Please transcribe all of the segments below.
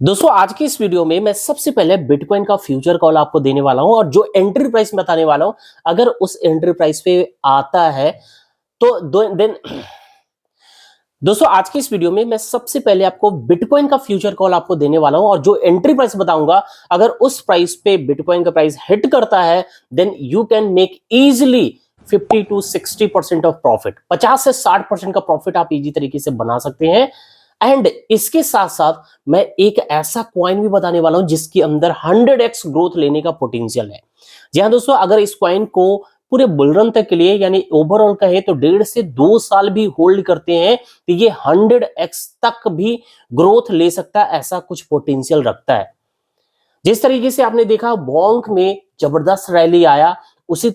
दोस्तों आज की इस वीडियो में मैं सबसे पहले बिटकॉइन का फ्यूचर कॉल आपको देने वाला हूं और जो एंट्री प्राइस बताने वाला हूं अगर उस एंट्री प्राइस पे आता है तो देन दोस्तों आज की इस वीडियो में मैं सबसे पहले आपको बिटकॉइन का फ्यूचर कॉल आपको देने वाला हूं और जो एंट्री प्राइस बताऊंगा अगर उस प्राइस पे बिटकॉइन का प्राइस हिट करता है then you can make easily 50 to 60% of profit. 50 से 60% का प्रॉफिट आप इजी तरीके से बना सकते हैं। एंड इसके साथ साथ मैं एक ऐसा कॉइन भी बताने वाला हूं जिसके अंदर 100x ग्रोथ लेने का पोटेंशियल है। जी हाँ दोस्तों, अगर इस कॉइन को पूरे बुलरन तक के लिए यानी ओवरऑल कहे तो 1.5 से 2 साल भी होल्ड करते हैं तो ये 100x तक भी ग्रोथ ले सकता है, ऐसा कुछ पोटेंशियल रखता है। जिस तरीके से आपने देखा बॉन्क में जबरदस्त रैली आया, उसी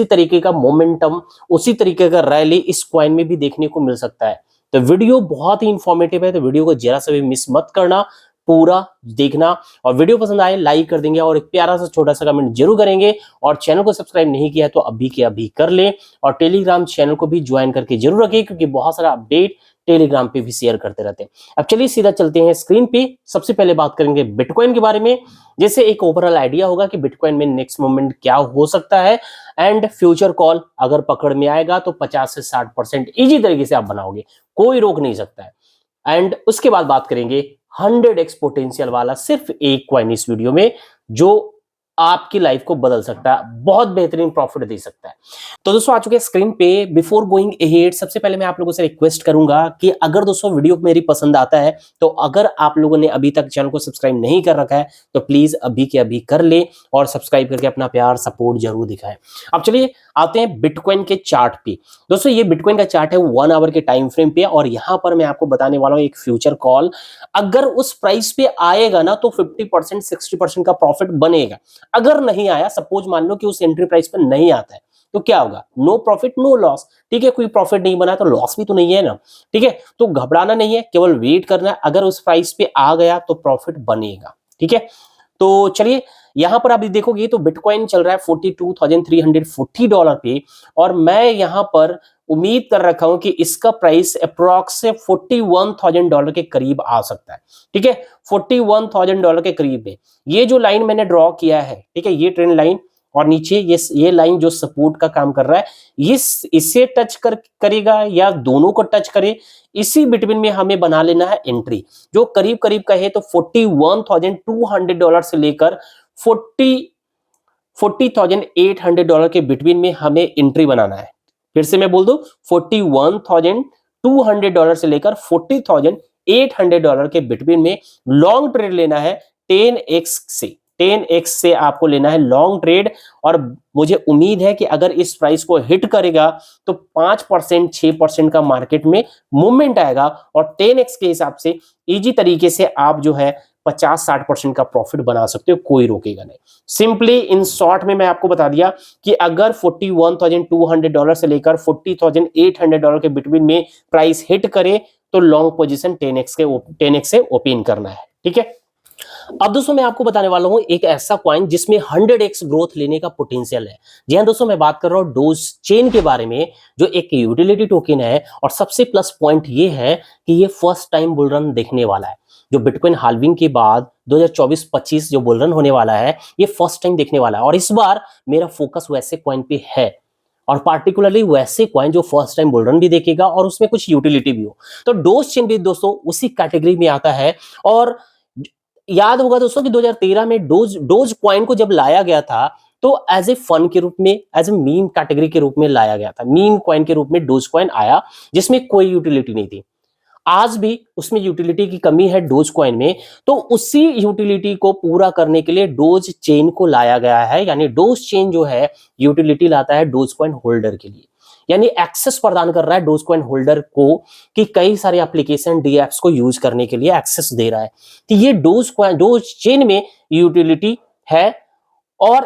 तरीके का मोमेंटम, उसी तरीके का रैली इस कॉइन में भी देखने को मिल सकता है। तो वीडियो बहुत ही इंफॉर्मेटिव है, तो वीडियो को जरा सा भी मिस मत करना, पूरा देखना। और वीडियो पसंद आए लाइक कर देंगे और एक प्यारा सा छोटा सा कमेंट जरूर करेंगे। और चैनल को सब्सक्राइब नहीं किया है तो अभी के अभी कर ले और टेलीग्राम चैनल को भी ज्वाइन करके जरूर रखिए क्योंकि बहुत सारा अपडेट टेलीग्राम पे भी शेयर करते रहते हैं। अब चलिए सीधा चलते हैं स्क्रीन पे। सबसे पहले बात करेंगे बिटकॉइन के बारे में, जैसे एक ओवरऑल आइडिया होगा कि बिटकॉइन में नेक्स्ट मोमेंट क्या हो सकता है। एंड फ्यूचर कॉल अगर पकड़ में आएगा तो 50 से 60% इजी तरीके से आप बनाओगे, कोई रोक नहीं सकता है। एंड उसके बाद बात करेंगे 100x पोटेंशियल वाला सिर्फ एक कॉइन इस वीडियो में जो आपकी लाइफ को बदल सकता है, बहुत बेहतरीन प्रॉफिट दे सकता है। तो दोस्तों आ चुके हैं स्क्रीन पे। बिफोर गोइंग अहेड सबसे पहले मैं आप लोगों से रिक्वेस्ट करूंगा कि अगर दोस्तों वीडियो मेरी पसंद आता है तो अगर आप लोगों ने अभी तक चैनल को सब्सक्राइब नहीं कर रखा है तो प्लीज अभी के अभी कर ले और सब्सक्राइब करके अपना प्यार सपोर्ट जरूर दिखाएं। अब चलिए आते हैं बिटकॉइन के चार्ट पे। दोस्तों ये बिटकॉइन का चार्ट है 1 आवर के टाइम फ्रेम पे और यहां पर मैं आपको बताने वाला हूं एक फ्यूचर कॉल, अगर उस प्राइस पे आएगा ना तो 50% 60% का प्रॉफिट बनेगा। अगर नहीं आया, सपोज मान लो कि उस एंट्री प्राइस पर नहीं आता है तो क्या होगा? No profit no loss. ठीक है, कोई प्रॉफिट नहीं बना तो लॉस भी तो नहीं है ना। ठीक है, तो घबराना नहीं है, केवल वेट करना है। अगर उस प्राइस पे आ गया तो प्रॉफिट बनेगा। ठीक है, तो चलिए यहां पर आप देखोगे तो बिटकॉइन चल रहा है $42,340 पे और मैं यहां पर उम्मीद कर रखा हूं कि इसका प्राइस अप्रॉक्स से $41,000 के करीब आ सकता है। ठीक है, $41,000 के करीब है। ये जो लाइन मैंने ड्रॉ किया है, ठीक है, ये ट्रेंड लाइन और नीचे ये लाइन जो सपोर्ट का काम कर रहा है, इसे टच करेगा या दोनों को टच करे, इसी बिटवीन में हमें बना लेना है एंट्री, जो करीब करीब का है तो $41,200 से लेकर $40,800 के बिटवीन में हमें एंट्री बनाना है। फिर से मैं बोल दूं, $41,200 से लेकर $40,800 के बिटवीन में लॉन्ग ट्रेड लेना है 10x से आपको लेना है लॉन्ग ट्रेड। और मुझे उम्मीद है कि अगर इस प्राइस को हिट करेगा तो 5% 6% का मार्केट में मूवमेंट आएगा और 10x के हिसाब से इजी तरीके से आप जो है 50-60% का प्रॉफिट बना सकते हो, कोई रोकेगा नहीं। सिंपली इन शॉर्ट में मैं आपको बता दिया कि अगर $41,200 से लेकर $40,800 के बिटवीन में प्राइस हिट करे तो लॉन्ग पोजीशन 10x से ओपन करना है। ठीक है, अब दोस्तों मैं आपको बताने वाला हूं एक ऐसा कॉइन जिसमें 100x ग्रोथ लेने का पोटेंशियल है। जी हां दोस्तों, मैं बात कर रहा हूं डोज चेन के बारे में, जो एक यूटिलिटी टोकन है और सबसे प्लस पॉइंट ये है कि ये फर्स्ट टाइम बुल रन देखने वाला है। जो बिटकॉइन हाल्विंग के बाद 2024-25 जो बुल रन होने वाला है, ये फर्स्ट टाइम देखने वाला है और इस बार मेरा फोकस वैसे कॉइन पे है और पार्टिकुलरली वैसे कॉइन जो फर्स्ट टाइम बुल रन भी देखेगा और उसमें कुछ यूटिलिटी भी हो। तो डोज चेन भी दोस्तों उसी कैटेगरी में आता है। और याद होगा दोस्तों कि 2013 में डोज कॉइन को जब लाया गया था तो एज ए फन के रूप में, एज ए मीम कैटेगरी के रूप में लाया गया था। मीम कॉइन के रूप में डोज कॉइन आया जिसमें कोई यूटिलिटी नहीं थी। आज भी उसमें यूटिलिटी की कमी है डोज कॉइन में, तो उसी यूटिलिटी को पूरा करने के लिए डोज चेन को लाया गया है। यानी डोज चेन जो है यूटिलिटी लाता है डोज कॉइन होल्डर के लिए, यानी एक्सेस प्रदान कर रहा है डोज कॉइन होल्डर को कि कई सारे एप्लीकेशन डीएप्स को यूज करने के लिए एक्सेस दे रहा है। तो ये डोज चेन में यूटिलिटी है। और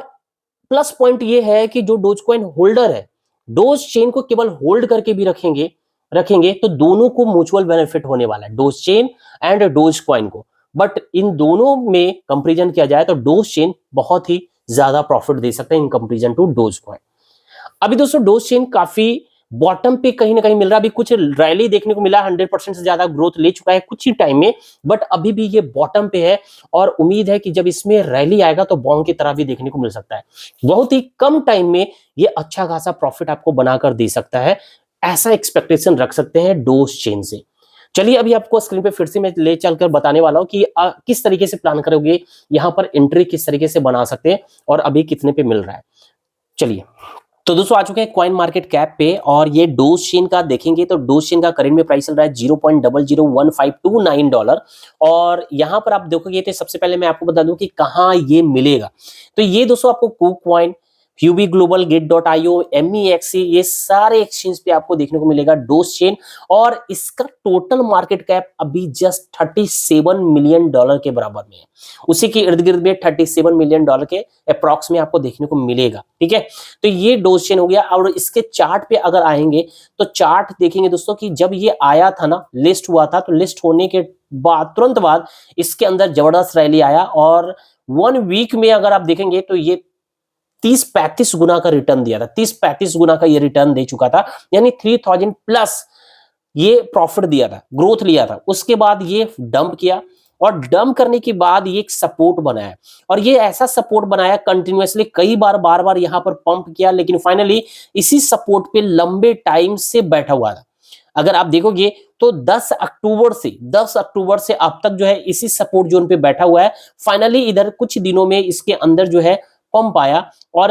प्लस पॉइंट ये है कि जो डोज कॉइन होल्डर है डोज चेन को केवल होल्ड करके भी रखेंगे तो दोनों को म्यूचुअल बेनिफिट होने वाला है, dose chain and dose coin को। बट इन दोनों में कंपैरिजन किया जाए तो डोज चेन बहुत ही ज्यादा प्रॉफिट दे सकता है in comparison to Dogecoin. अभी दोस्तों डोज चेन काफी बॉटम पे कहीं ना कहीं मिल रहा है। अभी कुछ रैली देखने को मिला, 100% से ज्यादा ग्रोथ ले चुका है कुछ ही टाइम में, बट अभी भी ये बॉटम पे है और उम्मीद है कि जब इसमें रैली आएगा तो बॉन्ग की तरह भी देखने को मिल सकता है। बहुत ही कम टाइम में ये अच्छा खासा प्रॉफिट आपको बनाकर दे सकता है, ऐसा एक्सपेक्टेशन रख सकते हैं डोज चेन से। चलिए अभी आपको स्क्रीन पे फिर से मैं ले चलकर बताने वाला हूं कि किस तरीके से प्लान करोगे, यहां पर एंट्री किस तरीके से बना सकते हैं और अभी कितने पे मिल रहा है। चलिए तो दोस्तों आ चुके हैं कॉइन मार्केट कैप पे और ये डोज चेन का देखेंगे तो डोज चेन का करंट में प्राइस चल रहा है $0.001529 और यहां पर आप देखोगे तो सबसे पहले मैं आपको बता दूं कि कहां ये मिलेगा। तो ये दोस्तों आपको KuCoin, QB global, Gate.io, MEXC ये सारे एक्सचेंज पे आपको देखने को मिलेगा डोज चेन और इसका टोटल मार्केट कैप अभी जस्ट $37 मिलियन के बराबर में है। उसी के इर्द गिर्द में $37 मिलियन के अप्रॉक्स में आपको देखने को मिलेगा। ठीक है, तो ये डोज चेन हो गया। और इसके चार्ट पे अगर आएंगे तो चार्ट देखेंगे दोस्तों कि जब ये आया था ना, लिस्ट हुआ था, तो लिस्ट होने के बाद तुरंत बाद इसके अंदर जबरदस्त रैली आया और 1 वीक में अगर आप देखेंगे तो ये 30-35 गुना का रिटर्न दिया था, 30-35 गुना का ये रिटर्न दे चुका था, यानी 3000 प्लस ये प्रॉफिट दिया था, ग्रोथ लिया था। उसके बाद ये डंप किया और डंप करने के बाद ये एक सपोर्ट बनाया और ये ऐसा सपोर्ट बनाया कंटिन्यूअसली, कई बार बार बार यहां पर पंप किया, लेकिन फाइनली इसी सपोर्ट पे लंबे टाइम से बैठा हुआ था। अगर आप देखोगे तो 10 अक्टूबर से अब तक जो है इसी सपोर्ट जोन पे बैठा हुआ है। फाइनली इधर कुछ दिनों में इसके अंदर जो है पंप आया और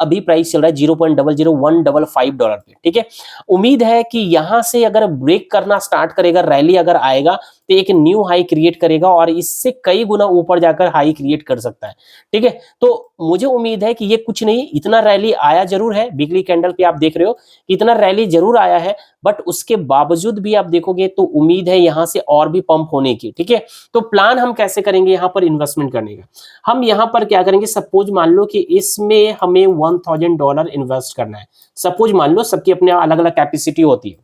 अभी प्राइस चल रहा है $0.00155 पे। ठीक है, उम्मीद है कि यहां से अगर ब्रेक करना स्टार्ट करेगा, रैली अगर आएगा तो एक न्यू हाई क्रिएट करेगा और इससे कई गुना ऊपर जाकर हाई क्रिएट कर सकता है। ठीक है, तो मुझे उम्मीद है कि ये कुछ नहीं, इतना रैली आया जरूर है, वीकली कैंडल पे आप देख रहे हो कि इतना रैली जरूर आया है, बट उसके बावजूद भी आप देखोगे तो उम्मीद है यहां से और भी पंप होने की। ठीक है, तो प्लान हम कैसे करेंगे यहां पर इन्वेस्टमेंट करने का, हम यहां पर क्या करेंगे, सपोज मान लो कि इसमें हमें $1000 इन्वेस्ट करना है। सपोज मान लो, सबकी अपने अलग अलग कैपेसिटी होती है।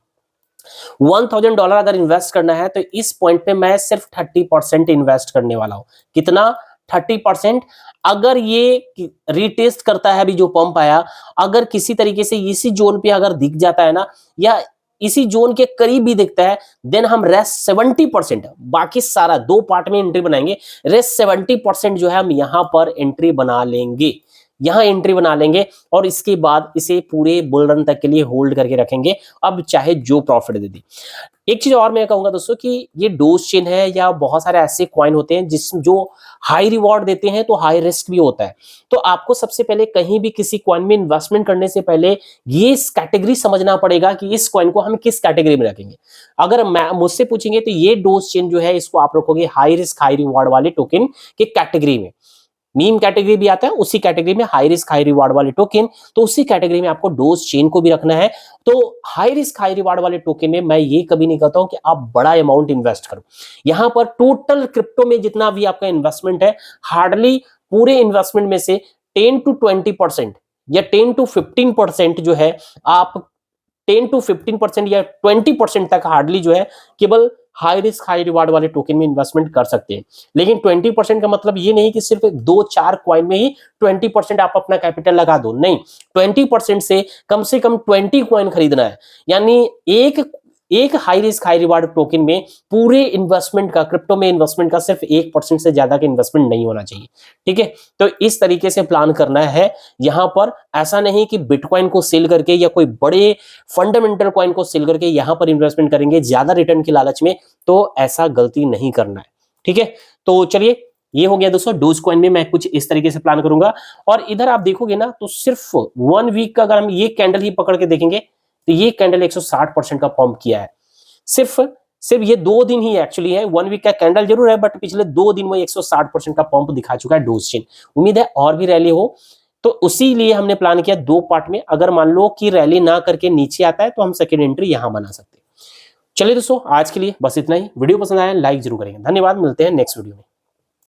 $1000 अगर इन्वेस्ट करना है तो इस पॉइंट पे मैं सिर्फ 30% इन्वेस्ट करने वाला हूं। कितना? 30%। अगर ये रीटेस्ट करता है, अभी जो पंप आया, अगर किसी तरीके से इसी जोन पे अगर दिख जाता है ना, या इसी जोन के करीब भी दिखता है, देन हम रेस्ट 70%, बाकी सारा 2 पार्ट में एंट्री बनाएंगे, रेस्ट 70% जो है हम यहां पर एंट्री बना लेंगे, यहां एंट्री बना लेंगे और इसके बाद इसे पूरे बुल रन तक के लिए होल्ड करके रखेंगे, अब चाहे जो प्रॉफिट दे दे। एक चीज और मैं कहूंगा दोस्तों कि ये डोज चेन है या बहुत सारे ऐसे कॉइन होते हैं जो हाई रिवॉर्ड देते हैं तो हाई रिस्क भी होता है। तो आपको सबसे पहले कहीं भी किसी कॉइन में इन्वेस्टमेंट करने से पहले ये कैटेगरी समझना पड़ेगा कि इस कॉइन को हम किस कैटेगरी में रखेंगे। अगर मैं मुझसे पूछेंगे तो ये डोज चेन जो है इसको आप रखोगे हाई रिस्क हाई रिवॉर्ड वाले टोकन के कैटेगरी में। मीम कैटेगरी भी आता है, उसी कैटेगरी में हाई रिस्क हाई रिवार्ड वाले टोकन, तो उसी कैटेगरी में आपको डोज चेन को भी रखना है। तो हाई रिस्क हाई रिवार्ड वाले टोकन में मैं ये कभी नहीं कहता हूं कि आप बड़ा अमाउंट इन्वेस्ट करो। यहां पर टोटल क्रिप्टो में जितना भी आपका इन्वेस्टमेंट है, हार्डली पूरे इन्वेस्टमेंट में से 10 to 20% या 10 to 15% जो है, आप 10 to 15% या 20% तक हार्डली जो है केवल हाई रिस्क हाई रिवार्ड वाले टोकन में इन्वेस्टमेंट कर सकते हैं। लेकिन 20% का मतलब ये नहीं कि सिर्फ 2-4 कॉइन में ही 20% आप अपना कैपिटल लगा दो, नहीं, 20% से कम 20 कॉइन खरीदना है। यानी एक high risk high reward token में पूरे इन्वेस्टमेंट का, क्रिप्टो में इन्वेस्टमेंट का सिर्फ 1% से ज्यादा का इन्वेस्टमेंट नहीं होना चाहिए। ठीक है, तो इस तरीके से प्लान करना है यहां पर। ऐसा नहीं कि बिटकॉइन को सेल करके या कोई बड़े फंडामेंटल कॉइन को सेल करके यहां पर इन्वेस्टमेंट करेंगे ज्यादा रिटर्न की लालच में, तो ऐसा गलती नहीं करना है। ठीक है, तो चलिए ये हो गया दोस्तों, डोज कॉइन में मैं कुछ इस तरीके से प्लान करूंगा। और इधर आप देखोगे ना तो सिर्फ 1 वीक का अगर हम ये कैंडल ही पकड़ के देखेंगे तो ये कैंडल 160% का पंप किया है। सिर्फ ये 2 दिन ही एक्चुअली है, 1 वीक का कैंडल जरूर है, बट पिछले 2 दिन में 160% का पंप दिखा चुका है डोज चेन। उम्मीद है और भी रैली हो, तो उसी लिए हमने प्लान किया 2 पार्ट में। अगर मान लो कि रैली ना करके नीचे आता है तो हम सेकेंड एंट्री यहां बना सकते हैं। चलिए दोस्तों, आज के लिए बस इतना ही। वीडियो पसंद आया लाइक जरूर करेंगे। धन्यवाद, मिलते हैं नेक्स्ट वीडियो में।